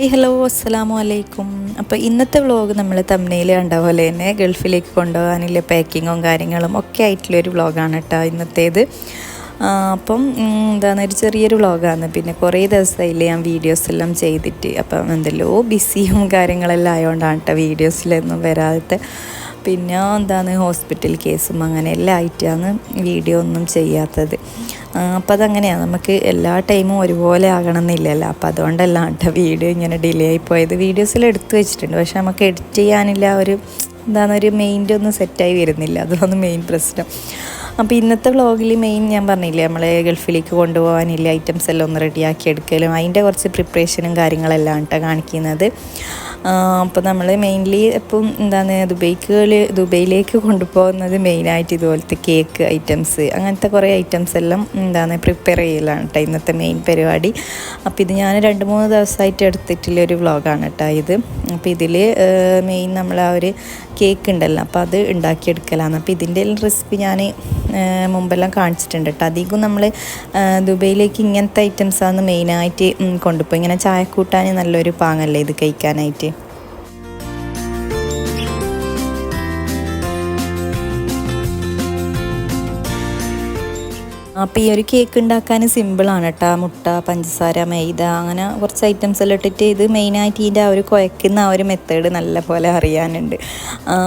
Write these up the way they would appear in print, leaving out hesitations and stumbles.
Hello അസ്സലാമു അലൈക്കും. അപ്പോൾ ഇന്നത്തെ വ്ളോഗ് നമ്മൾ തമ്മിൽ കണ്ട പോലെ തന്നെ ഗൾഫിലേക്ക് കൊണ്ടുപോകാനുള്ള പാക്കിങ്ങും കാര്യങ്ങളും ഒക്കെ ആയിട്ടുള്ളൊരു വ്ളോഗാണ് കേട്ടോ ഇന്നത്തേത്. അപ്പം എന്താണ് ഒരു ചെറിയൊരു വ്ളോഗാണ്. പിന്നെ കുറേ ദിവസമായില്ലേ ഞാൻ വീഡിയോസ് എല്ലാം ചെയ്തിട്ട്, അപ്പം എന്തെല്ലോ ബിസിയും കാര്യങ്ങളെല്ലാം ആയതുകൊണ്ടാണ് കേട്ടോ വീഡിയോസിലൊന്നും വരാതെ. പിന്നെ എന്താണ് ഹോസ്പിറ്റൽ കേസും അങ്ങനെ എല്ലാം ആയിട്ടാണ് വീഡിയോ ഒന്നും ചെയ്യാത്തത്. അപ്പോൾ അതങ്ങനെയാണ്, നമുക്ക് എല്ലാ ടൈമും ഒരുപോലെ ആകണമെന്നില്ലല്ലോ. അപ്പോൾ അതുകൊണ്ടല്ല കേട്ടോ വീഡിയോ ഇങ്ങനെ ഡിലേ ആയിപ്പോയത്. വീഡിയോസിൽ എടുത്തു വെച്ചിട്ടുണ്ട്, പക്ഷെ നമുക്ക് എഡിറ്റ് ചെയ്യാനില്ല ഒരു ഒരു മെയിൻ്റെ ഒന്നും സെറ്റായി വരുന്നില്ല. അതാണ് മെയിൻ പ്രശ്നം. അപ്പോൾ ഇന്നത്തെ വ്ളോഗിൽ മെയിൻ ഞാൻ പറഞ്ഞില്ലേ, നമ്മളെ ഗൾഫിലേക്ക് കൊണ്ടുപോകാനില്ല ഐറ്റംസ് എല്ലാം ഒന്ന് റെഡിയാക്കി എടുക്കലും അതിൻ്റെ കുറച്ച് പ്രിപ്പറേഷനും കാര്യങ്ങളെല്ലാം കേട്ടോ കാണിക്കുന്നത്. അപ്പോൾ നമ്മൾ മെയിൻലി ഇപ്പം ദുബൈയിലേക്ക് കൊണ്ടുപോകുന്നത് മെയിനായിട്ട് ഇതുപോലത്തെ കേക്ക് ഐറ്റംസ് അങ്ങനത്തെ കുറേ ഐറ്റംസ് എല്ലാം പ്രിപ്പയർ ചെയ്യലാണ് കേട്ടോ ഇന്നത്തെ മെയിൻ പരിപാടി. അപ്പോൾ ഇത് ഞാൻ 2-3 ദിവസമായിട്ട് എടുത്തിട്ടുള്ളൊരു വ്ളോഗാണ് കേട്ടോ ഇത്. അപ്പോൾ ഇതിൽ മെയിൻ നമ്മൾ ആ ഒരു കേക്ക് ഉണ്ടല്ലോ, അപ്പോൾ അത് ഉണ്ടാക്കിയെടുക്കലാണ്. അപ്പോൾ ഇതിൻ്റെ റെസിപ്പി ഞാൻ മുമ്പെല്ലാം കാണിച്ചിട്ടുണ്ട് കേട്ടോ. അധികം നമ്മൾ ദുബൈയിലേക്ക് ഇങ്ങനത്തെ ഐറ്റംസാണ് മെയിനായിട്ട് കൊണ്ടുപോയി. ഇങ്ങനെ ചായ കൂട്ടാൻ നല്ലൊരു പാങ്ങല്ലേ ഇത് കഴിക്കാനായിട്ട്. അപ്പോൾ ഈ ഒരു കേക്ക് ഉണ്ടാക്കാൻ സിമ്പിളാണ് കേട്ടോ. മുട്ട, പഞ്ചസാര, മൈദ അങ്ങനെ കുറച്ച് ഐറ്റംസ് എല്ലാം ഇട്ടിട്ട് ഇത് മെയിനായിട്ട് ഇതിൻ്റെ ആ ഒരു കുഴക്കുന്ന ആ ഒരു മെത്തേഡ് നല്ല പോലെ അറിയാനുണ്ട്.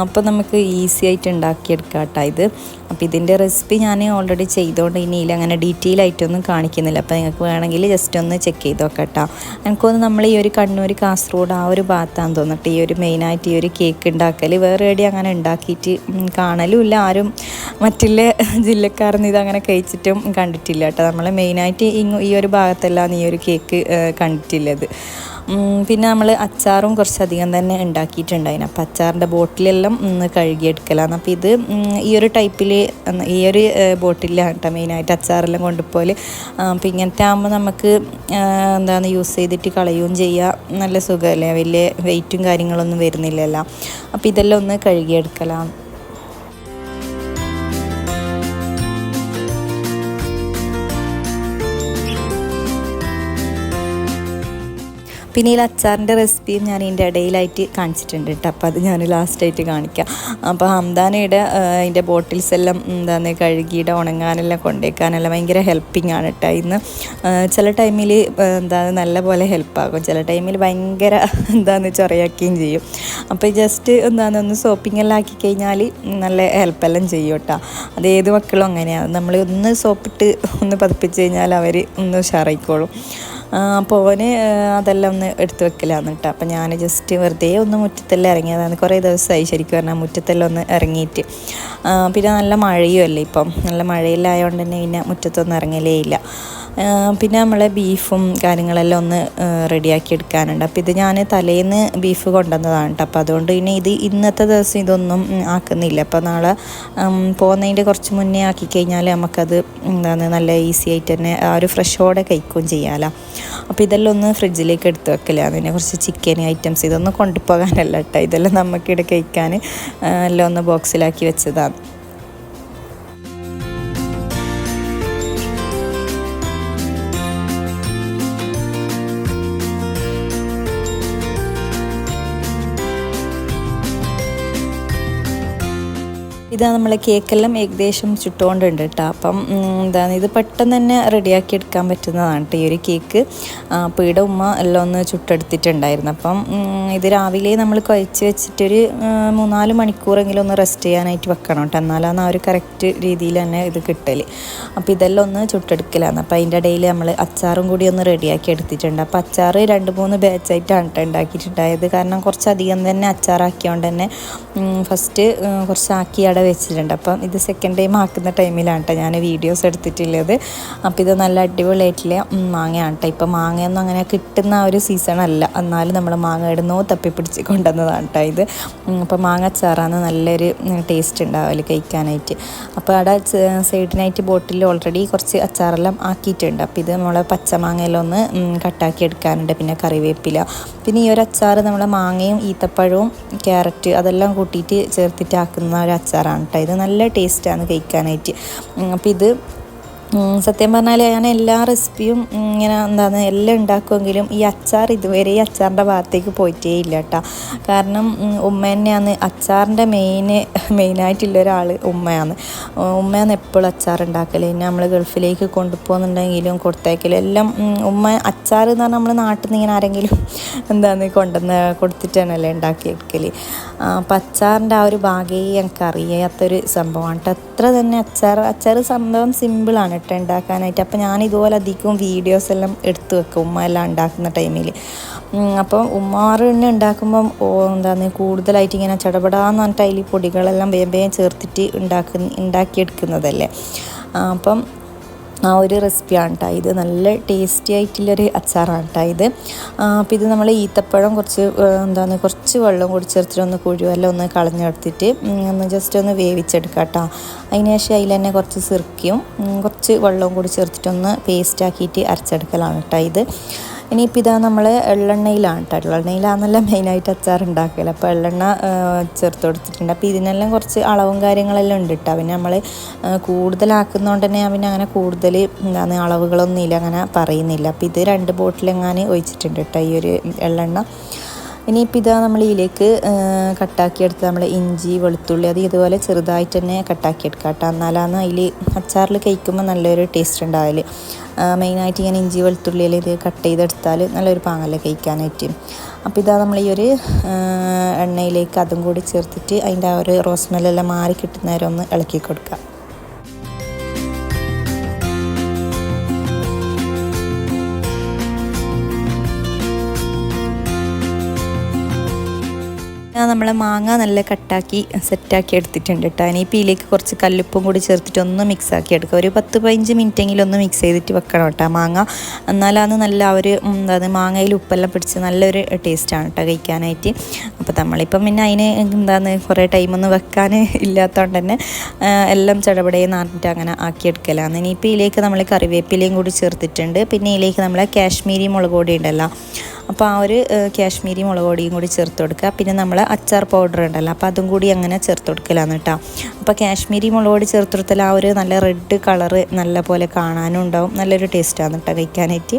അപ്പോൾ നമുക്ക് ഈസി ആയിട്ട് ഉണ്ടാക്കിയെടുക്കാം കേട്ടോ ഇത്. അപ്പോൾ ഇതിൻ്റെ റെസിപ്പി ഞാൻ ഓൾറെഡി ചെയ്തുകൊണ്ട് ഇനിയില്ല, അങ്ങനെ ഡീറ്റെയിൽ ആയിട്ടൊന്നും കാണിക്കുന്നില്ല. അപ്പോൾ നിങ്ങൾക്ക് വേണമെങ്കിൽ ജസ്റ്റ് ഒന്ന് ചെക്ക് ചെയ്ത് നോക്കാം കേട്ടോ. എനിക്കൊന്ന് നമ്മൾ ഈ ഒരു കണ്ണൂർ, കാസർഗോഡ് ആ ഒരു ഭാഗത്താണെന്ന് തോന്നിട്ട് ഈ ഒരു മെയിനായിട്ട് ഈ ഒരു കേക്ക് ഉണ്ടാക്കൽ. വേറെ എവിടെയും അങ്ങനെ ഉണ്ടാക്കിയിട്ട് കാണലുമില്ല. ആരും മറ്റുള്ള ജില്ലക്കാരന്ന് ഇതങ്ങനെ കഴിച്ചിട്ടും കണ്ടിട്ടില്ല കേട്ടോ. നമ്മൾ മെയിനായിട്ട് ഈ ഒരു ഭാഗത്തെല്ലാം ഈ ഒരു കേക്ക് കണ്ടിട്ടില്ലത്. പിന്നെ നമ്മൾ അച്ചാറും കുറച്ചധികം തന്നെ ഉണ്ടാക്കിയിട്ടുണ്ടായിരുന്നു. അപ്പോൾ അച്ചാറിൻ്റെ ബോട്ടിലെല്ലാം കഴുകിയെടുക്കലാണ്. അപ്പോൾ ഇത് ഈ ഒരു ടൈപ്പിൽ ഈ ഒരു ബോട്ടിലാണ് കേട്ടോ മെയിനായിട്ട് അച്ചാറെല്ലാം കൊണ്ടുപോലെ. അപ്പോൾ ഇങ്ങനത്തെ ആകുമ്പോൾ നമുക്ക് യൂസ് ചെയ്തിട്ട് കളയുകയും ചെയ്യാം, നല്ല സുഖമല്ലേ, വലിയ വെയിറ്റും കാര്യങ്ങളൊന്നും വരുന്നില്ലല്ലോ. അപ്പോൾ ഇതെല്ലാം ഒന്ന് കഴുകിയെടുക്കലാണ്. പിന്നെ ഈ അച്ചാറിൻ്റെ റെസിപ്പിയും ഞാൻ ഇതിൻ്റെ ഇടയിലായിട്ട് കാണിച്ചിട്ടുണ്ട് കേട്ടോ. അപ്പോൾ അത് ഞാൻ ലാസ്റ്റായിട്ട് കാണിക്കാം. അപ്പോൾ ഹംദാനയുടെ അതിൻ്റെ ബോട്ടിൽസ് എല്ലാം കഴുകിയിട്ട് ഉണങ്ങാനെല്ലാം കൊണ്ടേക്കാനെല്ലാം ഭയങ്കര ഹെൽപ്പിംഗ് ആണ് കേട്ടോ ഇന്ന്. ചില ടൈമിൽ നല്ല പോലെ ഹെൽപ്പാകും, ചില ടൈമിൽ ഭയങ്കര ചൊറയാക്കുകയും ചെയ്യും. അപ്പോൾ ജസ്റ്റ് ഒന്ന് സോപ്പിംഗ് എല്ലാം ആക്കി കഴിഞ്ഞാൽ നല്ല ഹെൽപ്പെല്ലാം ചെയ്യും കേട്ടോ. അത് ഏത് മക്കളും അങ്ങനെയാണ്, നമ്മൾ ഒന്ന് സോപ്പിട്ട് ഒന്ന് പതിപ്പിച്ച് കഴിഞ്ഞാൽ അവർ ഒന്ന് ഉഷാറായിക്കോളും. അപ്പോൾ ഓന് അതെല്ലാം ഒന്ന് എടുത്ത് വെക്കലാന്ന് കേട്ടോ. അപ്പോൾ ഞാൻ ജസ്റ്റ് വെറുതെ ഒന്ന് മുറ്റത്തെല്ലാം ഇറങ്ങിയതാണ്. കുറേ ദിവസമായി ശരിക്കും പറഞ്ഞാൽ മുറ്റത്തെല്ലാം ഒന്ന് ഇറങ്ങിയിട്ട്. പിന്നെ നല്ല മഴയും അല്ലേ ഇപ്പം, നല്ല മഴയിലായതുകൊണ്ട് തന്നെ പിന്നെ മുറ്റത്തൊന്നും ഇറങ്ങലേ ഇല്ല. പിന്നെ നമ്മളെ ബീഫും കാര്യങ്ങളെല്ലാം ഒന്ന് റെഡിയാക്കി എടുക്കാനുണ്ട്. അപ്പോൾ ഇത് ഞാൻ തലേന്ന് ബീഫ് കൊണ്ടുവന്നതാണ് കേട്ടോ. അപ്പോൾ അതുകൊണ്ട് പിന്നെ ഇന്നത്തെ ദിവസം ഇതൊന്നും ആക്കുന്നില്ല. അപ്പോൾ നാളെ പോകുന്നതിൻ്റെ കുറച്ച് മുന്നേ ആക്കി കഴിഞ്ഞാൽ നമുക്കത് നല്ല ഈസി ആയിട്ട് തന്നെ ആ ഒരു ഫ്രഷോടെ കഴിക്കുകയും ചെയ്യാമല്ലോ. അപ്പോൾ ഇതെല്ലാം ഒന്ന് ഫ്രിഡ്ജിലേക്ക് എടുത്ത് വെക്കലാണ്. അതിനെ കുറച്ച് ചിക്കൻ ഐറ്റംസ് ഇതൊന്നും കൊണ്ടുപോകാനല്ല കേട്ടോ, ഇതെല്ലാം നമുക്കിവിടെ കഴിക്കാൻ എല്ലാം ഒന്ന് ബോക്സിലാക്കി വെച്ചതാണ്. ഇതാ നമ്മളെ കേക്കെല്ലാം ഏകദേശം ചുട്ടുകൊണ്ടുണ്ട് കേട്ടോ. അപ്പം ഇത് പെട്ടെന്ന് തന്നെ റെഡിയാക്കി എടുക്കാൻ പറ്റുന്നതാണ് കേട്ടോ ഈ ഒരു കേക്ക്. അപ്പോൾ ഇവിടെ ഉമ്മ എല്ലാം ഒന്ന് ചുട്ടെടുത്തിട്ടുണ്ടായിരുന്നു. അപ്പം ഇത് രാവിലെ നമ്മൾ കുഴച്ച് വെച്ചിട്ടൊരു 3-4 മണിക്കൂറെങ്കിലും ഒന്ന് റെസ്റ്റ് ചെയ്യാനായിട്ട് വെക്കണം കേട്ടോ, എന്നാലാണ് ആ ഒരു കറക്റ്റ് രീതിയിൽ തന്നെ ഇത് കിട്ടൽ. അപ്പോൾ ഇതെല്ലാം ഒന്ന് ചുട്ടെടുക്കലാണ്. അപ്പോൾ അതിൻ്റെ ഇടയിൽ നമ്മൾ അച്ചാറും കൂടി ഒന്ന് റെഡിയാക്കി എടുത്തിട്ടുണ്ട്. അപ്പോൾ അച്ചാർ 2-3 ബാച്ചായിട്ടാണ് കേട്ടോ ഉണ്ടാക്കിയിട്ടുണ്ടായത്. കാരണം കുറച്ചധികം തന്നെ അച്ചാറാക്കിയോണ്ട് തന്നെ ഫസ്റ്റ് കുറച്ചാക്കി അവിടെ വെച്ചിട്ടുണ്ട്. അപ്പം ഇത് സെക്കൻഡ് ടൈം ആക്കുന്ന ടൈമിലാണ് കേട്ടോ ഞാൻ വീഡിയോസ് എടുത്തിട്ടുള്ളത്. അപ്പോൾ ഇത് നല്ല അടിപൊളിയായിട്ടുള്ള മാങ്ങയാണ് കേട്ടോ. ഇപ്പം മാങ്ങയൊന്നും അങ്ങനെ കിട്ടുന്ന ഒരു സീസണല്ല, എന്നാലും നമ്മൾ മാങ്ങ ഇടുന്നോ തപ്പിപ്പിടിച്ച് കൊണ്ടുവന്നതാണ് കേട്ടോ ഇത്. അപ്പോൾ മാങ്ങ അച്ചാറാണ് നല്ലൊരു ടേസ്റ്റ് ഉണ്ടാവില്ല കഴിക്കാനായിട്ട്. അപ്പോൾ അവിടെ സൈഡിനായിട്ട് ബോട്ടിൽ ഓൾറെഡി കുറച്ച് അച്ചാറെല്ലാം ആക്കിയിട്ടുണ്ട്. അപ്പോൾ ഇത് നമ്മളെ പച്ചമാങ്ങയെല്ലാം ഒന്ന് കട്ടാക്കി എടുക്കാനുണ്ട്. പിന്നെ കറിവേപ്പില, പിന്നെ ഈ ഒരു അച്ചാർ നമ്മളെ മാങ്ങയും ഈത്തപ്പഴവും ക്യാരറ്റ് അതെല്ലാം കൂട്ടിയിട്ട് ചേർത്തിട്ട് ആക്കുന്ന ഒരു അച്ചാറാണ് കേട്ടോ ഇത്. നല്ല ടേസ്റ്റാണ് കഴിക്കാനായിട്ട്. അപ്പോൾ ഇത് സത്യം പറഞ്ഞാൽ ഞാൻ എല്ലാ റെസിപ്പിയും ഇങ്ങനെ എന്താണ് എല്ലാം ഉണ്ടാക്കുമെങ്കിലും ഈ അച്ചാർ ഇതുവരെ ഈ അച്ചാറിൻ്റെ ഭാഗത്തേക്ക് പോയിട്ടേ ഇല്ല കേട്ടോ. കാരണം ഉമ്മ തന്നെയാണ് അച്ചാറിൻ്റെ മെയിനായിട്ടുള്ള ഒരാൾ ഉമ്മയാണ്. ഉമ്മയാണ് എപ്പോഴും അച്ചാർ ഉണ്ടാക്കൽ. പിന്നെ നമ്മൾ ഗൾഫിലേക്ക് കൊണ്ടുപോകുന്നുണ്ടെങ്കിലും കൊടുത്തേക്കലും എല്ലാം ഉമ്മ അച്ചാർ എന്ന് പറഞ്ഞാൽ നമ്മൾ നാട്ടിൽ നിന്ന് ഇങ്ങനെ ആരെങ്കിലും എന്താണ് കൊണ്ടുവന്ന് കൊടുത്തിട്ടാണല്ലേ ഉണ്ടാക്കിയെടുക്കൽ. അപ്പം അച്ചാറിൻ്റെ ആ ഒരു ഭാഗമേ എനിക്ക് അറിയാത്തൊരു സംഭവമാണ് കേട്ടോ. അത്ര തന്നെ അച്ചാർ സംഭവം സിമ്പിളാണ് കേട്ടോ ഉണ്ടാക്കാനായിട്ട്. അപ്പം ഞാനിതുപോലെ അധികം വീഡിയോസ് എല്ലാം എടുത്തു വെക്കും ഉമ്മ എല്ലാം ഉണ്ടാക്കുന്ന ടൈമിൽ. അപ്പം ഉമ്മാറ് തന്നെ ഉണ്ടാക്കുമ്പം എന്താണ് കൂടുതലായിട്ട് ഇങ്ങനെ ചടപടാന്ന് പറഞ്ഞിട്ട് അതിൽ പൊടികളെല്ലാം വേഗം ചേർത്തിട്ട് ഉണ്ടാക്കിയെടുക്കുന്നതല്ലേ. അപ്പം ആ ഒരു റെസിപ്പിയാണ് കേട്ടോ ഇത്. നല്ല ടേസ്റ്റി ആയിട്ടുള്ളൊരു അച്ചാറാണ് കേട്ടോ ഇത്. അപ്പോൾ ഇത് നമ്മൾ ഈത്തപ്പഴം കുറച്ച് വെള്ളം കൂടി ചേർത്തിട്ട് ഒന്ന് കുഴുവെല്ലാം ഒന്ന് കളഞ്ഞെടുത്തിട്ട് ഒന്ന് ജസ്റ്റ് ഒന്ന് വേവിച്ചെടുക്കാം കേട്ടോ. അതിന് ശേഷം അതിൽ തന്നെ കുറച്ച് സിർക്കയും കുറച്ച് വെള്ളവും കൂടി ചേർത്തിട്ടൊന്ന് പേസ്റ്റാക്കിയിട്ട് അരച്ചെടുക്കലാണ് കേട്ടോ ഇത്. ഇനിയിപ്പോൾ ഇതാ നമ്മൾ എള്ളെണ്ണയിലാണ് കേട്ടോ. എള്ളെണ്ണയിലാണെന്നല്ല മെയിനായിട്ട് അച്ചാർ ഉണ്ടാക്കൽ. അപ്പോൾ എള്ളെണ്ണ ചേർത്ത് കൊടുത്തിട്ടുണ്ട്. അപ്പോൾ ഇതിനെല്ലാം കുറച്ച് അളവും കാര്യങ്ങളെല്ലാം ഉണ്ട് കേട്ടോ. പിന്നെ നമ്മൾ കൂടുതലാക്കുന്നതുകൊണ്ട് തന്നെ പിന്നെ അങ്ങനെ കൂടുതൽ അളവുകളൊന്നും ഇല്ല, അങ്ങനെ പറയുന്നില്ല. അപ്പോൾ ഇത് 2 ബോട്ടിലെങ്ങാനും ഒഴിച്ചിട്ടുണ്ട് കേട്ടോ ഈ ഒരു എള്ളെണ്ണ. ഇനിയിപ്പോൾ ഇതാ നമ്മൾ ഇതിലേക്ക് കട്ടാക്കിയെടുത്ത് നമ്മൾ ഇഞ്ചി വെളുത്തുള്ളി അത് ഇതുപോലെ ചെറുതായിട്ട് തന്നെ കട്ടാക്കിയെടുക്കുക കേട്ടോ. എന്നാലാണ് അതിൽ അച്ചാറിൽ കഴിക്കുമ്പോൾ നല്ലൊരു ടേസ്റ്റ് ഉണ്ടാവില്ല. മെയിനായിട്ട് ഇങ്ങനെ ഇഞ്ചി വെളുത്തുള്ളിയിൽ ഇത് കട്ട് ചെയ്തെടുത്താൽ നല്ലൊരു പാങ്ങല്ലേ കഴിക്കാനായിട്ട്. അപ്പോൾ ഇതാ നമ്മൾ ഈ ഒരു എണ്ണയിലേക്ക് അതും കൂടി ചേർത്തിട്ട് അതിൻ്റെ ആ ഒരു റോസ് സ്മെല്ലെല്ലാം മാറി കിട്ടുന്നവരെ ഒന്ന് ഇളക്കി കൊടുക്കുക. നമ്മളെ മാങ്ങ നല്ല കട്ടാക്കി സെറ്റാക്കി എടുത്തിട്ടുണ്ട് കേട്ടോ. ഇനിയിപ്പോൾ ഇതിലേക്ക് കുറച്ച് കല്ലുപ്പും കൂടി ചേർത്തിട്ട് ഒന്ന് മിക്സ് ആക്കി എടുക്കുക. ഒരു 10-15 മിനിറ്റെങ്കിലും ഒന്ന് മിക്സ് ചെയ്തിട്ട് വെക്കണം കേട്ടോ മാങ്ങ. എന്നാലാണ് നല്ല ഒരു മാങ്ങയിൽ ഉപ്പെല്ലാം പിടിച്ച് നല്ലൊരു ടേസ്റ്റാണ് കേട്ടോ കഴിക്കാനായിട്ട്. അപ്പോൾ നമ്മളിപ്പം പിന്നെ അതിന് കുറേ ടൈമൊന്നും വെക്കാൻ ഇല്ലാത്തതുകൊണ്ട് തന്നെ എല്ലാം ചടപടയെന്ന് പറഞ്ഞിട്ട് അങ്ങനെ ആക്കിയെടുക്കലാണ്. ഇനിയിപ്പോൾ ഇതിലേക്ക് നമ്മൾ കറിവേപ്പിലയും കൂടി ചേർത്തിട്ടുണ്ട്. പിന്നെ ഇതിലേക്ക് നമ്മളെ കാശ്മീരി മുളക് പൊടി ഉണ്ടല്ലോ, അപ്പോൾ ആ ഒരു കാശ്മീരി മുളക് പൊടിയും കൂടി ചേർത്ത് കൊടുക്കുക. പിന്നെ നമ്മൾ അച്ചാർ പൗഡർ ഉണ്ടല്ലോ, അപ്പോൾ അതും കൂടി അങ്ങനെ ചേർത്ത് കൊടുക്കലാണ് കേട്ടോ. അപ്പോൾ കാശ്മീരി മുളക് പൊടി ചേർത്ത് കൊടുത്താൽ ആ ഒരു നല്ല റെഡ് കളറ് നല്ല പോലെ കാണാനും ഉണ്ടാവും, നല്ലൊരു ടേസ്റ്റാണ് കേട്ടോ കഴിക്കാനായിട്ട്.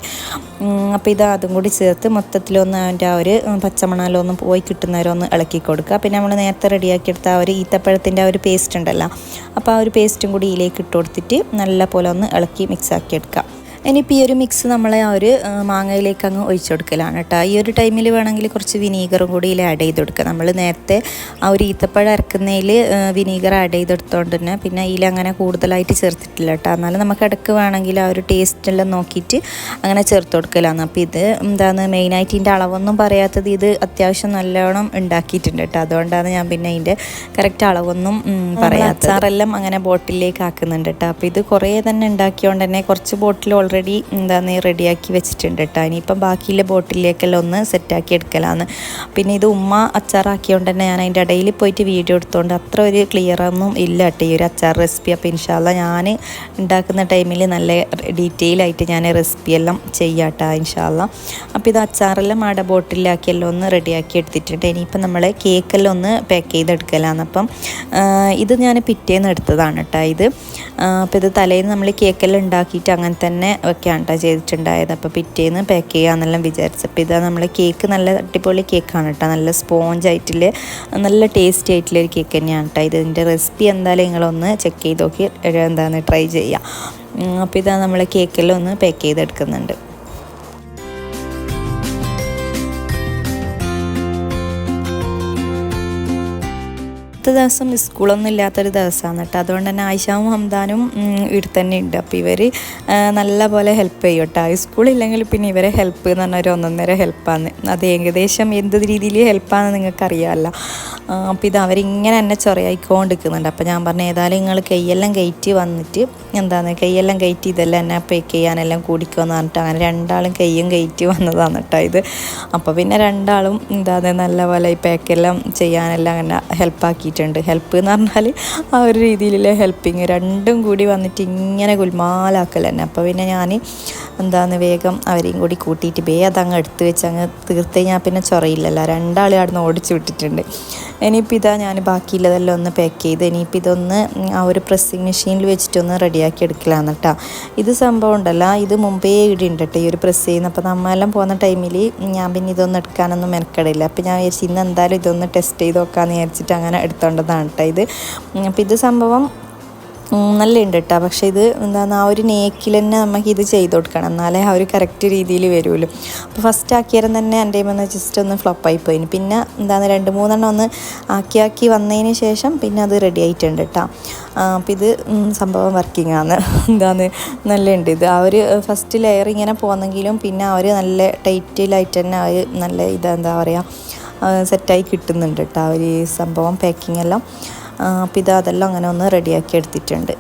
അപ്പോൾ അതും കൂടി ചേർത്ത് മൊത്തത്തിലൊന്ന് അതിൻ്റെ ആ ഒരു പച്ചമണലൊന്നും പോയി കിട്ടുന്നവരൊന്ന് ഇളക്കി കൊടുക്കുക. പിന്നെ നമ്മൾ നേരത്തെ റെഡിയാക്കിയെടുത്ത ആ ഒരു ഈത്തപ്പഴത്തിൻ്റെ ആ ഒരു പേസ്റ്റ് ഉണ്ടല്ലോ, അപ്പോൾ ആ ഒരു പേസ്റ്റും കൂടി ഇതിലേക്ക് ഇട്ട് കൊടുത്തിട്ട് നല്ല പോലെ ഒന്ന് ഇളക്കി മിക്സ് ആക്കി എടുക്കുക. ഇനിയിപ്പോൾ ഈ ഒരു മിക്സ് നമ്മൾ ആ ഒരു മാങ്ങയിലേക്ക് അങ്ങ് ഒഴിച്ചു കൊടുക്കലാണ് കേട്ടോ. ഈ ഒരു ടൈമിൽ വേണമെങ്കിൽ കുറച്ച് വിനീഗറും കൂടി ഇതിൽ ആഡ് ചെയ്ത് കൊടുക്കുക. നമ്മൾ നേരത്തെ ആ ഒരു ഈത്തപ്പഴം ഇറക്കുന്നതിൽ വിനീഗർ ആഡ് ചെയ്തെടുത്തോണ്ട് തന്നെ പിന്നെ ഇതിലങ്ങനെ കൂടുതലായിട്ട് ചേർത്തിട്ടില്ല കേട്ടോ. എന്നാലും നമുക്ക് ഇടയ്ക്ക് വേണമെങ്കിൽ ആ ഒരു ടേസ്റ്റെല്ലാം നോക്കിയിട്ട് അങ്ങനെ ചേർത്ത് കൊടുക്കലാണ്. അപ്പോൾ ഇത് മെയിനായിട്ട് ഇതിൻ്റെ അളവൊന്നും പറയാത്തത് ഇത് അത്യാവശ്യം നല്ലോണം ഉണ്ടാക്കിയിട്ടുണ്ട് കേട്ടോ. അതുകൊണ്ടാണ് ഞാൻ പിന്നെ അതിൻ്റെ കറക്റ്റ് അളവൊന്നും പറയാത്തത്. അച്ചാറെല്ലാം അങ്ങനെ ബോട്ടിലേക്ക് ആക്കുന്നുണ്ട് കേട്ടോ. അപ്പോൾ ഇത് കുറേ തന്നെ ഉണ്ടാക്കിയോണ്ട് തന്നെ കുറച്ച് ബോട്ടിൽ ഓൾറെഡി റെഡിയാക്കി വെച്ചിട്ടുണ്ട് കേട്ടോ. ഇനിയിപ്പം ബാക്കിയുള്ള ബോട്ടിലേക്കെല്ലാം ഒന്ന് സെറ്റാക്കി എടുക്കലാണ്. പിന്നെ ഇത് ഉമ്മ അച്ചാറാക്കിയോണ്ട് തന്നെ ഞാൻ അതിൻ്റെ ഇടയിൽ പോയിട്ട് വീഡിയോ എടുത്തുകൊണ്ട് അത്ര ഒരു ക്ലിയറൊന്നും ഇല്ല കേട്ടോ ഈ ഒരു അച്ചാർ റെസിപ്പി. അപ്പോൾ ഇൻഷാ അല്ലാ ഞാൻ ഉണ്ടാക്കുന്ന ടൈമിൽ നല്ല ഡീറ്റെയിൽ ആയിട്ട് ഞാൻ റെസിപ്പിയെല്ലാം ചെയ്യാം കേട്ടോ ഇൻഷാ അല്ലാ. അപ്പോൾ ഇത് അച്ചാറെല്ലാം ആടെ ബോട്ടിലാക്കിയെല്ലാം ഒന്ന് റെഡിയാക്കി എടുത്തിട്ടുണ്ട്. ഇനിയിപ്പം നമ്മൾ കേക്കെല്ലാം ഒന്ന് പാക്ക് ചെയ്തെടുക്കലാണ്. അപ്പം ഇത് ഞാൻ പിറ്റേന്ന് എടുത്തതാണ് കേട്ടോ ഇത്. അപ്പോൾ ഇത് തലേന്ന് നമ്മൾ കേക്കെല്ലാം ഉണ്ടാക്കിയിട്ട് അങ്ങനെ തന്നെ ഒക്കെയാണ് കേട്ടോ ചെയ്തിട്ടുണ്ടായത്. അപ്പോൾ പിറ്റേന്ന് പാക്ക് ചെയ്യാമെന്നെല്ലാം വിചാരിച്ചപ്പോൾ ഇതാ നമ്മൾ കേക്ക് നല്ല അടിപൊളി കേക്കാണ് കേട്ടോ. നല്ല സ്പോഞ്ച് ആയിട്ടുള്ള നല്ല ടേസ്റ്റി ആയിട്ടുള്ളൊരു കേക്ക് തന്നെയാണ് കേട്ടോ. ഇതിൻ്റെ റെസിപ്പി എന്തായാലും നിങ്ങളൊന്ന് ചെക്ക് ചെയ്ത് നോക്കി ട്രൈ ചെയ്യാം. അപ്പോൾ ഇതാ നമ്മൾ കേക്കെല്ലാം ഒന്ന് പാക്ക് ചെയ്തെടുക്കുന്നുണ്ട്. അടുത്ത ദിവസം സ്കൂളൊന്നും ഇല്ലാത്തൊരു ദിവസമാണ് കേട്ടോ. അതുകൊണ്ട് തന്നെ ആയിഷാവും ഹംദാനും ഇവിടെ തന്നെ ഉണ്ട്. അപ്പോൾ ഇവർ നല്ല പോലെ ഹെൽപ്പ് ചെയ്യും കേട്ടോ. സ്കൂളില്ലെങ്കിൽ പിന്നെ ഇവരെ ഹെൽപ്പ് എന്ന് പറഞ്ഞാൽ ഒരു 1.5 ഹെൽപ്പാണ്. അത് ഏകദേശം എന്ത് രീതിയിൽ ഹെൽപ്പാണെന്ന് നിങ്ങൾക്കറിയാമല്ലോ. അപ്പോൾ ഇത് അവരിങ്ങനെ എന്നെ ചൊറയായിക്കൊണ്ടിരിക്കുന്നുണ്ട്. അപ്പോൾ ഞാൻ പറഞ്ഞു ഏതായാലും നിങ്ങൾ കൈയെല്ലാം കയറ്റി വന്നിട്ട് കൈയെല്ലാം കയറ്റി ഇതെല്ലാം എന്നെ പേക്ക് ചെയ്യാനെല്ലാം കൂടിക്കുമെന്ന് പറഞ്ഞിട്ട് അങ്ങനെ 2 കൈയും കയറ്റി വന്നതാണ് കേട്ടോ ഇത്. അപ്പോൾ പിന്നെ 2 നല്ല പോലെ ഈ പാക്കെല്ലാം ചെയ്യാനെല്ലാം അങ്ങനെ ഹെൽപ്പാക്കി ആക്കിയിട്ടുണ്ട്. ഹെൽപ്പ് എന്ന് പറഞ്ഞാൽ ആ ഒരു രീതിയിലുള്ള ഹെൽപ്പിങ് രണ്ടും കൂടി വന്നിട്ട് ഇങ്ങനെ ഗുൽമാലാക്കൽ തന്നെ. അപ്പോൾ പിന്നെ ഞാൻ വേഗം അവരെയും കൂടി കൂട്ടിയിട്ട് അതങ്ങ് എടുത്ത് വെച്ച് അങ്ങ് തീർത്ത് കഴിഞ്ഞാൽ പിന്നെ ചൊറയില്ലല്ലോ. രണ്ടാളെ അവിടെ നിന്ന് ഓടിച്ചു വിട്ടിട്ടുണ്ട്. ഇനിയിപ്പോൾ ഇതാ ഞാൻ ബാക്കിയുള്ളതെല്ലാം ഒന്ന് പാക്ക് ചെയ്ത് ഇനിയിപ്പോൾ ഇതൊന്ന് ആ ഒരു പ്രസ്സിങ് മെഷീനിൽ വെച്ചിട്ടൊന്ന് റെഡിയാക്കി എടുക്കലാന്ന് കേട്ടോ. ഇത് സംഭവം ഉണ്ടല്ലോ, ഇത് മുമ്പേ ഇടുന്നുണ്ട് കേട്ടോ ഈ ഒരു പ്രസ് ചെയ്യുന്നത്. അപ്പോൾ നമ്മളെല്ലാം പോകുന്ന ടൈമിൽ ഞാൻ പിന്നെ ഇതൊന്നും എടുക്കാനൊന്നും മെനക്കെടില്ല. അപ്പോൾ ഞാൻ വിചാരിച്ചു ഇന്ന് എന്തായാലും ഇതൊന്ന് ടെസ്റ്റ് ചെയ്ത് നോക്കാമെന്ന് വിചാരിച്ചിട്ട് അങ്ങനെ എടുത്തോണ്ടതാണ് കേട്ടോ ഇത്. അപ്പോൾ ഇത് സംഭവം നല്ല ഉണ്ട് കേട്ടോ. പക്ഷേ ഇത് ആ ഒരു നേക്കിൽ തന്നെ നമുക്ക് ഇത് ചെയ്ത് കൊടുക്കണം, എന്നാലേ ആ ഒരു കറക്റ്റ് രീതിയിൽ വരുമല്ലോ. അപ്പോൾ ഫസ്റ്റ് ആക്കിയാലും തന്നെ എൻ്റെ വന്ന് ജസ്റ്റ് ഒന്ന് ഫ്ലോപ്പായി പോയിന്. പിന്നെ 2-3 ഒന്ന് ആക്കി വന്നതിന് ശേഷം പിന്നെ അത് റെഡി ആയിട്ടുണ്ട് കേട്ടോ. അപ്പോൾ ഇത് സംഭവം വർക്കിംഗ് ആണ്. നല്ല ഉണ്ട് ഇത്. ആ ഒരു ഫസ്റ്റ് ലെയർ ഇങ്ങനെ പോകുന്നെങ്കിലും പിന്നെ അവർ നല്ല ടൈറ്റിലായിട്ട് തന്നെ അവർ നല്ല സെറ്റായി കിട്ടുന്നുണ്ട് കേട്ടോ ആ ഒരു സംഭവം പാക്കിംഗ് എല്ലാം. അപ്പോൾ അതെല്ലാം അങ്ങനെ ഒന്ന് റെഡിയാക്കി എടുത്തിട്ടുണ്ട്.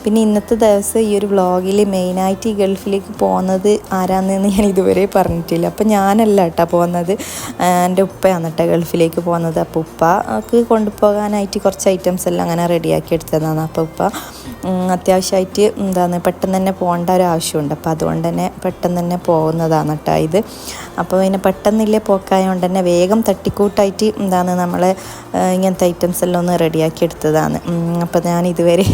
പിന്നെ ഇന്നത്തെ ദിവസം ഈ ഒരു വ്ളോഗിൽ മെയിനായിട്ട് ഈ ഗൾഫിലേക്ക് പോകുന്നത് ആരാണെന്ന് ഞാൻ ഇതുവരെ പറഞ്ഞിട്ടില്ല. അപ്പോൾ ഞാനല്ല കേട്ടോ പോകുന്നത്, എൻ്റെ ഉപ്പയാണ് കേട്ടോ ഗൾഫിലേക്ക് പോകുന്നത്. അപ്പോൾ ഉപ്പക്ക് കൊണ്ടുപോകാനായിട്ട് കുറച്ച് ഐറ്റംസ് എല്ലാം അങ്ങനെ റെഡിയാക്കി എടുത്തതാണ്. അപ്പോൾ ഉപ്പ അത്യാവശ്യമായിട്ട് പെട്ടെന്ന് തന്നെ പോകേണ്ട ഒരു ആവശ്യമുണ്ട്. അപ്പോൾ അതുകൊണ്ട് തന്നെ പെട്ടെന്ന് തന്നെ പോകുന്നതാണ് കേട്ടോ ഇത്. അപ്പോൾ പിന്നെ പെട്ടെന്നില്ലേ പോക്കായതുകൊണ്ട് തന്നെ വേഗം തട്ടിക്കൂട്ടായിട്ട് നമ്മളെ ഇങ്ങനത്തെ ഐറ്റംസ് എല്ലാം ഒന്ന് റെഡിയാക്കി എടുത്തതാണ്. അപ്പോൾ ഞാൻ ഇതുവരെ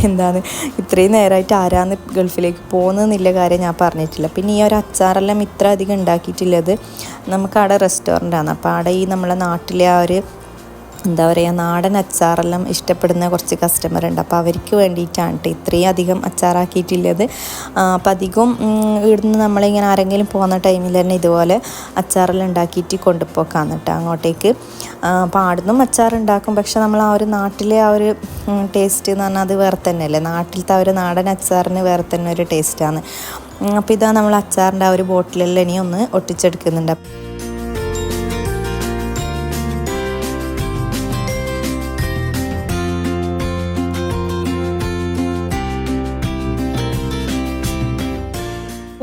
ഇത്രയും നേരമായിട്ട് ആരാന്ന് ഗൾഫിലേക്ക് പോകുന്നതെന്നില്ല കാര്യം ഞാൻ പറഞ്ഞിട്ടില്ല. പിന്നെ ഈ ഒരു അച്ചാറെല്ലാം ഇത്ര അധികം ഉണ്ടാക്കിയിട്ടുള്ളത് നമുക്ക് അവിടെ റെസ്റ്റോറൻ്റാണ്. അപ്പോൾ അവിടെ ഈ നമ്മളെ നാട്ടിലെ ആ ഒരു നാടൻ അച്ചാറെല്ലാം ഇഷ്ടപ്പെടുന്ന കുറച്ച് കസ്റ്റമർ ഉണ്ട്. അപ്പോൾ അവർക്ക് വേണ്ടിയിട്ടാണ് കേട്ടോ ഇത്രയും അധികം അച്ചാറാക്കിയിട്ടുള്ളത്. അപ്പോൾ അധികം ഇവിടുന്ന് നമ്മളിങ്ങനെ ആരെങ്കിലും പോകുന്ന ടൈമിൽ തന്നെ ഇതുപോലെ അച്ചാറെല്ലാം ഉണ്ടാക്കിയിട്ട് കൊണ്ടുപോക്കാന്ന് കേട്ടോ അങ്ങോട്ടേക്ക്. അപ്പോൾ ആടുന്നും അച്ചാറുണ്ടാക്കും, പക്ഷെ നമ്മൾ ആ ഒരു നാട്ടിലെ ആ ഒരു ടേസ്റ്റ് എന്ന് പറഞ്ഞാൽ അത് വേറെ തന്നെയല്ലേ. നാട്ടിലത്തെ ആ ഒരു നാടൻ അച്ചാറിന് വേറെ തന്നെ ഒരു ടേസ്റ്റാണ്. അപ്പോൾ നമ്മൾ അച്ചാറിൻ്റെ ആ ഒരു ബോട്ടിലെല്ലാം ഇനി ഒന്ന് ഒട്ടിച്ചെടുക്കുന്നുണ്ട്.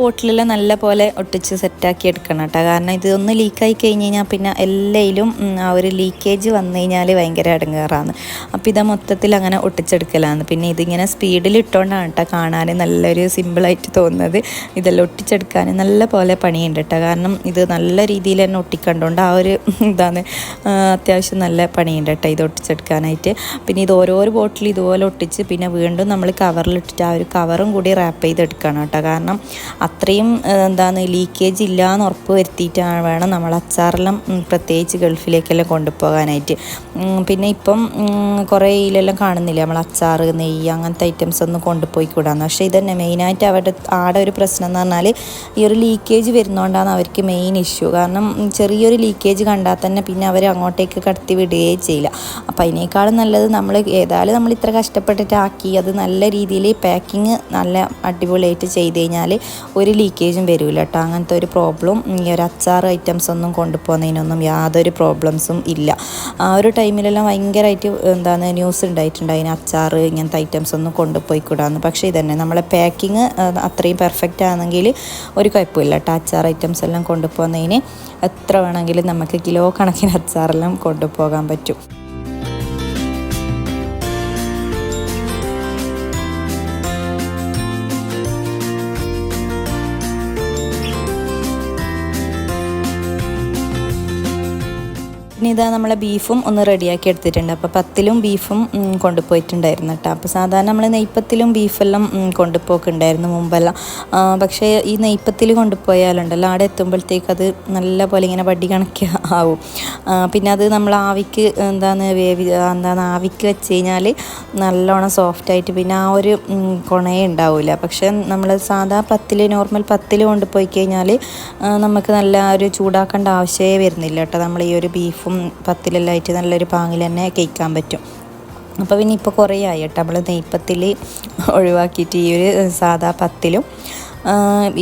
ബോട്ടിലെല്ലാം നല്ല പോലെ ഒട്ടിച്ച് സെറ്റാക്കി എടുക്കണം കേട്ടോ. കാരണം ഇതൊന്ന് ലീക്കായി കഴിഞ്ഞ് കഴിഞ്ഞാൽ പിന്നെ എല്ലായിലും ആ ഒരു ലീക്കേജ് വന്നു കഴിഞ്ഞാൽ ഭയങ്കര ഇടങ്ങേറാണ്. അപ്പോൾ ഇത് മൊത്തത്തിൽ അങ്ങനെ ഒട്ടിച്ചെടുക്കലാണ്. പിന്നെ ഇതിങ്ങനെ സ്പീഡിൽ ഇട്ടുകൊണ്ടാണ് കേട്ടോ കാണാൻ നല്ലൊരു സിമ്പിളായിട്ട് തോന്നുന്നത്. ഇതെല്ലാം ഒട്ടിച്ചെടുക്കാൻ നല്ല പോലെ പണിയുണ്ട് കേട്ടോ. കാരണം ഇത് നല്ല രീതിയിൽ തന്നെ ഒട്ടിക്കണ്ടുകൊണ്ട് ആ ഒരു അത്യാവശ്യം നല്ല പണിയുണ്ട് കേട്ടോ ഇത് ഒട്ടിച്ചെടുക്കാനായിട്ട്. പിന്നെ ഇത് ഓരോരോ ബോട്ടിൽ ഇതുപോലെ ഒട്ടിച്ച് പിന്നെ വീണ്ടും നമ്മൾ കവറിലിട്ടിട്ട് ആ ഒരു കവറും കൂടി റാപ്പ് ചെയ്തെടുക്കണം കേട്ടോ. കാരണം അത്രയും ലീക്കേജ് ഇല്ല എന്ന് ഉറപ്പ് വരുത്തിയിട്ടാണ് വേണം നമ്മൾ അച്ചാറെല്ലാം പ്രത്യേകിച്ച് ഗൾഫിലേക്കെല്ലാം കൊണ്ടുപോകാനായിട്ട്. പിന്നെ ഇപ്പം കുറേ ഇതിലെല്ലാം കാണുന്നില്ല നമ്മൾ അച്ചാറ്, നെയ്യ് അങ്ങനത്തെ ഐറ്റംസ് ഒന്നും കൊണ്ടുപോയി കൂടാന്ന്. പക്ഷേ ഇതന്നെ മെയിനായിട്ട് ആടെ ഒരു പ്രശ്നം എന്ന് പറഞ്ഞാൽ ഈ ഒരു ലീക്കേജ് വരുന്നതുകൊണ്ടാണ് അവർക്ക് മെയിൻ ഇഷ്യൂ. കാരണം ചെറിയൊരു ലീക്കേജ് കണ്ടാൽ തന്നെ പിന്നെ അവർ അങ്ങോട്ടേക്ക് കടത്തി വിടുകയേ ചെയ്യില്ല. അപ്പോൾ അതിനേക്കാളും നല്ലത് നമ്മൾ ഇത്ര കഷ്ടപ്പെട്ടിട്ടാക്കി അത് നല്ല രീതിയിൽ പാക്കിങ് നല്ല അടിപൊളിയായിട്ട് ചെയ്ത് കഴിഞ്ഞാൽ ഒരു ലീക്കേജും വരില്ല കേട്ടോ. അങ്ങനത്തെ ഒരു പ്രോബ്ലം ഈ ഒരു അച്ചാർ ഐറ്റംസ് ഒന്നും കൊണ്ടുപോകുന്നതിനൊന്നും യാതൊരു പ്രോബ്ലംസും ഇല്ല. ആ ഒരു ടൈമിലെല്ലാം ഭയങ്കരമായിട്ട് ന്യൂസ് ഉണ്ടായിട്ടുണ്ട് അതിന് അച്ചാർ ഇങ്ങനത്തെ ഐറ്റംസ് ഒന്നും കൊണ്ടുപോയി കൂടാന്ന്. പക്ഷേ ഇതന്നെ നമ്മളെ പാക്കിങ് അത്രയും പെർഫെക്റ്റ് ആണെങ്കിൽ ഒരു കുഴപ്പമില്ല കേട്ടോ. അച്ചാർ ഐറ്റംസ് എല്ലാം കൊണ്ടുപോകുന്നതിന് എത്ര വേണമെങ്കിലും നമുക്ക് കിലോ കണക്കിന് അച്ചാറെല്ലാം കൊണ്ടുപോകാൻ പറ്റും. പിന്നെ നമ്മളെ ബീഫും ഒന്ന് റെഡിയാക്കി എടുത്തിട്ടുണ്ട്. അപ്പോൾ 10 ബീഫും കൊണ്ടുപോയിട്ടുണ്ടായിരുന്നു കേട്ടോ. അപ്പോൾ സാധാരണ നമ്മൾ നെയ്പ്പത്തിലും ബീഫെല്ലാം കൊണ്ടുപോക്കുണ്ടായിരുന്നു മുമ്പെല്ലാം. പക്ഷേ ഈ നെയ്പ്പത്തിൽ കൊണ്ടുപോയാലുണ്ടല്ലോ അവിടെ എത്തുമ്പോഴത്തേക്ക് അത് നല്ല പോലെ ഇങ്ങനെ വടി കണക്ക് ആവും. പിന്നെ അത് നമ്മൾ ആവിക്ക് ആവിക്ക് വെച്ച് കഴിഞ്ഞാൽ നല്ലോണം സോഫ്റ്റായിട്ട് പിന്നെ ആ ഒരു കുണയേ ഉണ്ടാവില്ല. പക്ഷേ നമ്മൾ സാധാ നോർമൽ 10 കൊണ്ടുപോയി കഴിഞ്ഞാൽ നമുക്ക് നല്ല ഒരു ചൂടാക്കേണ്ട ആവശ്യമേ വരുന്നില്ല കേട്ടോ. നമ്മൾ ഈ ഒരു ബീഫും 10 ആയിട്ട് നല്ലൊരു പാങ്ങിൽ തന്നെ കഴിക്കാൻ പറ്റും. അപ്പോൾ പിന്നെ ഇപ്പോൾ കുറേ ആയി കേട്ടോ നമ്മൾ നെയ്പ്പത്തിൽ ഒഴിവാക്കിയിട്ട് ഈ ഒരു സാധാ 10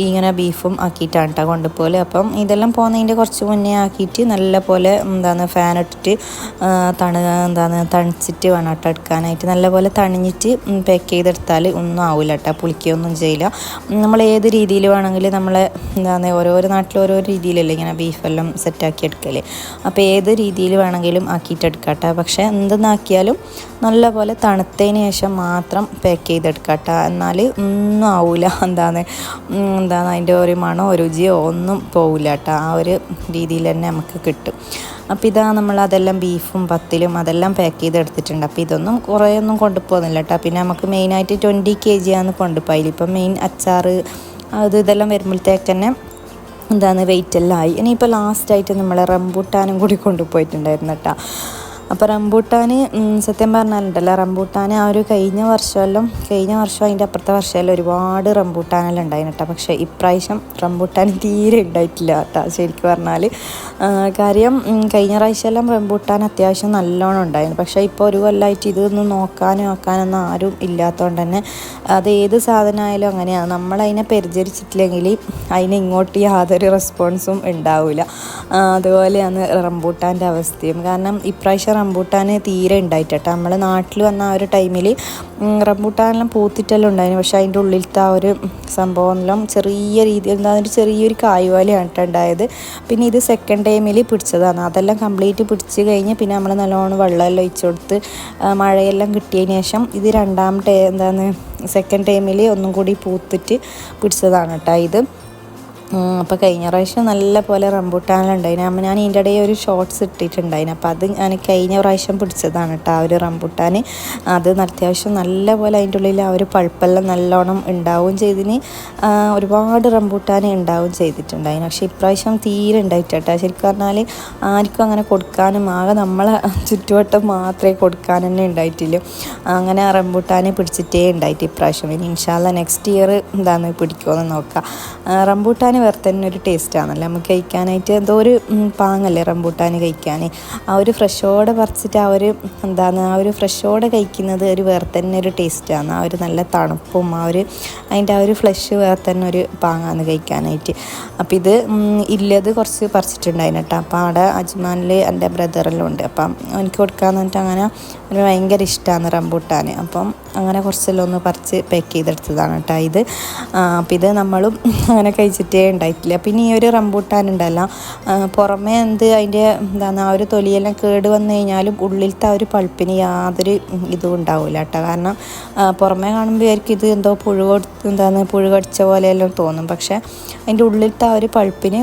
ഇങ്ങനെ ബീഫും ആക്കിയിട്ടാണ് കേട്ടോ കൊണ്ടുപോലെ. അപ്പം ഇതെല്ലാം പോകുന്നതിൻ്റെ കുറച്ച് മുന്നേ ആക്കിയിട്ട് നല്ല പോലെ ഫാൻ ഇട്ടിട്ട് തണിച്ചിട്ട് വേണം കേട്ടോ എടുക്കാനായിട്ട്. നല്ലപോലെ തണിഞ്ഞിട്ട് പാക്ക് ചെയ്തെടുത്താൽ ഒന്നും ആവില്ല കേട്ടോ, പുളിക്കുകയൊന്നും ചെയ്യില്ല. നമ്മൾ ഏത് രീതിയിൽ വേണമെങ്കിൽ നമ്മളെ ഓരോരോ നാട്ടിൽ ഓരോ രീതിയിലല്ലേ ഇങ്ങനെ ബീഫെല്ലാം സെറ്റാക്കി എടുക്കല്. അപ്പോൾ ഏത് രീതിയിൽ വേണമെങ്കിലും ആക്കിയിട്ടെടുക്കാം കേട്ടോ. പക്ഷേ എന്തെന്നാക്കിയാലും നല്ലപോലെ തണുത്തതിന് ശേഷം മാത്രം പാക്ക് ചെയ്തെടുക്കാം കേട്ടോ. എന്നാൽ ഒന്നും ആവില്ല, അതിൻ്റെ ഒരു മണോ രുചിയോ ഒന്നും പോവില്ല കേട്ടോ. ആ ഒരു രീതിയിൽ തന്നെ നമുക്ക് കിട്ടും. അപ്പോൾ ഇതാ നമ്മൾ അതെല്ലാം ബീഫും പത്തിലും അതെല്ലാം പാക്ക് ചെയ്തെടുത്തിട്ടുണ്ട്. അപ്പോൾ ഇതൊന്നും കുറേയൊന്നും കൊണ്ടുപോകുന്നില്ല കേട്ടോ. പിന്നെ നമുക്ക് മെയിനായിട്ട് 20 kg ആണ് കൊണ്ടുപോയി. ഇപ്പം മെയിൻ അച്ചാറ് ഇതെല്ലാം വരുമ്പോഴത്തേക്ക് തന്നെ വെയിറ്റ് എല്ലാം ആയി. ഇനിയിപ്പോൾ ലാസ്റ്റായിട്ട് നമ്മൾ റംബൂട്ടാനും കൂടി കൊണ്ടുപോയിട്ടുണ്ടായിരുന്നു കേട്ടോ. അപ്പോൾ റംബൂട്ടാൻ സത്യം പറഞ്ഞാലുണ്ടല്ലോ, റംബൂട്ടാൻ ആ ഒരു കഴിഞ്ഞ വർഷം അതിൻ്റെ അപ്പുറത്തെ വർഷമെല്ലാം ഒരുപാട് റംബൂട്ടാനെല്ലാം ഉണ്ടായിരുന്നു കേട്ടോ. പക്ഷേ ഇപ്രാവശ്യം റംബൂട്ടാൻ തീരെ ഉണ്ടായിട്ടില്ല കേട്ടോ ശരിക്കും പറഞ്ഞാൽ. കാര്യം കഴിഞ്ഞ പ്രാവശ്യമെല്ലാം റംബൂട്ടാൻ അത്യാവശ്യം നല്ലോണം ഉണ്ടായിരുന്നു. പക്ഷേ ഇപ്പോൾ ഒരു കൊല്ലമായിട്ട് ഇതൊന്നും നോക്കാനൊന്നും ആരും ഇല്ലാത്തതുകൊണ്ട് തന്നെ അത് ഏത് സാധനമായാലും അങ്ങനെയാണ്, നമ്മളതിനെ പരിചരിച്ചിട്ടില്ലെങ്കിൽ അതിന് ഇങ്ങോട്ട് യാതൊരു റെസ്പോൺസും ഉണ്ടാവില്ല. അതുപോലെയാണ് റംബൂട്ടാൻ്റെ അവസ്ഥയും. കാരണം ഇപ്രാവശ്യം റംബൂട്ടാൻ തീരെ ഉണ്ടായിട്ടോ. നമ്മൾ നാട്ടിൽ വന്ന ആ ഒരു ടൈമിൽ റംബൂട്ടാനെല്ലാം പൂത്തിട്ടെല്ലാം ഉണ്ടായിരുന്നു. പക്ഷേ അതിൻ്റെ ഉള്ളിലത്തെ ആ ഒരു സംഭവമെല്ലാം ചെറിയ രീതിയിൽ ചെറിയൊരു കായ് പോലെയാണ് കേട്ടോ ഉണ്ടായത്. പിന്നെ ഇത് സെക്കൻഡ് ടൈമിൽ പിടിച്ചതാണ്. അതെല്ലാം കംപ്ലീറ്റ് പിടിച്ച് കഴിഞ്ഞ് പിന്നെ നമ്മൾ നല്ലോണം വെള്ളമെല്ലാം ഒഴിച്ചു കൊടുത്ത് മഴയെല്ലാം കിട്ടിയതിന് ശേഷം ഇത് രണ്ടാമത്തെ സെക്കൻഡ് ടൈമിൽ ഒന്നും കൂടി പൂത്തിട്ട് പിടിച്ചതാണ് കേട്ടോ ഇത്. അപ്പോൾ കഴിഞ്ഞ പ്രാവശ്യം നല്ല പോലെ റംബൂട്ടാനുണ്ടായിരുന്നു. ഞാൻ ഇതിൻ്റെ ഇടയിൽ ഒരു ഷോർട്സ് ഇട്ടിട്ടുണ്ടായിരുന്നു. അപ്പോൾ അത് ഞാൻ കഴിഞ്ഞ പ്രാവശ്യം പിടിച്ചതാണ് കേട്ടോ ആ ഒരു റംബൂട്ടാൻ. അത് അത്യാവശ്യം നല്ല പോലെ അതിൻ്റെ ഉള്ളിൽ ആ ഒരു പഴുപ്പെല്ലാം നല്ലോണം ഉണ്ടാവുകയും ചെയ്തിന്. ഒരുപാട് റംബൂട്ടാൻ ഉണ്ടാവുകയും ചെയ്തിട്ടുണ്ടായിരുന്നു. പക്ഷേ ഇപ്രാവശ്യം തീരെ ഉണ്ടായിട്ട് കേട്ടോ. ശരിക്കും പറഞ്ഞാൽ ആർക്കും അങ്ങനെ കൊടുക്കാനും ആകെ നമ്മളെ ചുറ്റുവട്ടം മാത്രമേ കൊടുക്കാൻ തന്നെ ഉണ്ടായിട്ടില്ല. അങ്ങനെ റംബൂട്ടാൻ പിടിച്ചിട്ടേ ഉണ്ടായിട്ട് ഇപ്രാവശ്യം. ഇനി ഇൻഷാ അല്ലാ നെക്സ്റ്റ് ഇയർ പിടിക്കുമെന്ന് നോക്കാം. റംബൂട്ടാൻ വേറെ തന്നെ ഒരു ടേസ്റ്റാണല്ലോ നമുക്ക് കഴിക്കാനായിട്ട്. എന്തോ ഒരു പാങ്ങല്ലേ റംബൂട്ടാൻ കഴിക്കാൻ. ആ ഒരു ഫ്രഷോടെ പറിച്ചിട്ട് ആ ഒരു ഫ്രഷോടെ കഴിക്കുന്നത് ഒരു വേറെ തന്നെ ഒരു ടേസ്റ്റാണ്. ആ ഒരു നല്ല തണുപ്പും അതിൻ്റെ ആ ഒരു ഫ്ലഷ് വേറെ തന്നെ ഒരു പാങ്ങാണ് കഴിക്കാനായിട്ട്. അപ്പോൾ ഇത് ഇല്ലത് കുറച്ച് പറിച്ചിട്ടുണ്ടായിരുന്നു കേട്ടോ. അപ്പോൾ അവിടെ അജ്മാനിൽ എൻ്റെ ബ്രദറെല്ലാം ഉണ്ട്. അപ്പം എനിക്ക് കൊടുക്കാമെന്ന് പറഞ്ഞിട്ട് അങ്ങനെ ഒരു ഭയങ്കര ഇഷ്ടമാണ് റംബൂട്ടാൻ. അപ്പം അങ്ങനെ കുറച്ചെല്ലാം ഒന്ന് പറിച്ച് പാക്ക് ചെയ്തെടുത്തതാണ് കേട്ടോ ഇത്. അപ്പം ഇത് നമ്മളും അങ്ങനെ കഴിച്ചിട്ടേ ഉണ്ടായിട്ടില്ല. പിന്നെ ഈ ഒരു റംബൂട്ടാൻ ഉണ്ടല്ലോ, പുറമേ അതിൻ്റെ ആ ഒരു തൊലിയെല്ലാം കേട് വന്നു കഴിഞ്ഞാലും ഉള്ളിലത്തെ ആ ഒരു പൾപ്പിന് യാതൊരു ഇതും ഉണ്ടാവില്ല കേട്ടോ. കാരണം പുറമേ കാണുമ്പോൾ ആയിരിക്കും ഇത് എന്തോ പുഴു കടിച്ച പോലെയെല്ലാം തോന്നും. പക്ഷേ അതിൻ്റെ ഉള്ളിലത്തെ ആ ഒരു പൾപ്പിന്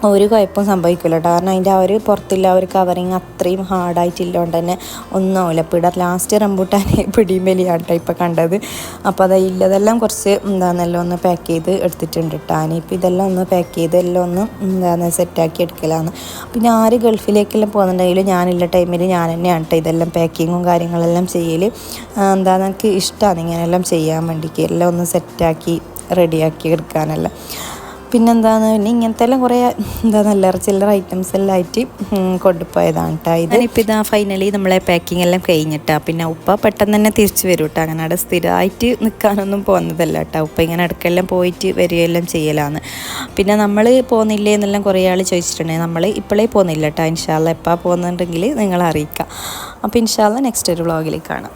ഒരു കുഴപ്പവും സംഭവിക്കില്ല കേട്ടോ. കാരണം അതിൻ്റെ ആ ഒരു പുറത്തുള്ള ആ ഒരു കവറിങ് അത്രയും ഹാർഡായിട്ടില്ലോണ്ട് തന്നെ ഒന്നും ആവില്ല. പിട ലാസ്റ്റ് റംബൂട്ടാൻ പിടിയും വലിയാണ് കേട്ടോ ഇപ്പോൾ കണ്ടത്. അപ്പോൾ അത് ഇല്ലതെല്ലാം കുറച്ച് ഒന്ന് പാക്ക് ചെയ്ത് എടുത്തിട്ടുണ്ട് കേട്ടോ. ഇനിയിപ്പോൾ ഇതെല്ലാം ഒന്ന് പാക്ക് ചെയ്ത് എല്ലാം ഒന്ന് സെറ്റാക്കി എടുക്കലാണ്. പിന്നെ ആര് ഗൾഫിലേക്കെല്ലാം പോകുന്നുണ്ടെങ്കിലും ഞാനുള്ള ടൈമിൽ ഞാൻ തന്നെയാണ് കേട്ടോ ഇതെല്ലാം പാക്കിങ്ങും കാര്യങ്ങളെല്ലാം ചെയ്യൽ. എനിക്ക് ഇഷ്ടമാണ് ഇങ്ങനെയെല്ലാം ചെയ്യാൻ വേണ്ടിയിട്ട്, എല്ലാം ഒന്ന് സെറ്റാക്കി റെഡിയാക്കി എടുക്കാനെല്ലാം. പിന്നെ ഇങ്ങനത്തെ എല്ലാം കുറേ ചില്ലറ ഐറ്റംസ് എല്ലാം ആയിട്ട് കൊണ്ടുപോയതാണ് കേട്ടോ ഇത്. ഇപ്പോൾ ഇതാ ഫൈനലി നമ്മളെ പാക്കിംഗ് എല്ലാം കഴിഞ്ഞിട്ടാ. പിന്നെ ഉപ്പ പെട്ടെന്ന് തന്നെ തിരിച്ചു വരും കേട്ടോ. അങ്ങനെ അവിടെ സ്ഥിരമായിട്ട് നിൽക്കാനൊന്നും പോകുന്നതല്ല കേട്ടോ. ഉപ്പ ഇങ്ങനെ ഇടയ്ക്കെല്ലാം പോയിട്ട് വരികയെല്ലാം ചെയ്യലാണ്. പിന്നെ നമ്മൾ പോകുന്നില്ലേ എന്നെല്ലാം കുറേ ആൾ ചോദിച്ചിട്ടുണ്ടെങ്കിൽ നമ്മൾ ഇപ്പോഴേ പോകുന്നില്ല കേട്ടോ. ഇൻഷാ അല്ലാ എപ്പോൾ പോകുന്നുണ്ടെങ്കിൽ നിങ്ങളെ അറിയിക്കാം. അപ്പോൾ ഇൻഷാ അല്ലാ നെക്സ്റ്റ് ഒരു വ്ളോഗിൽ കാണാം.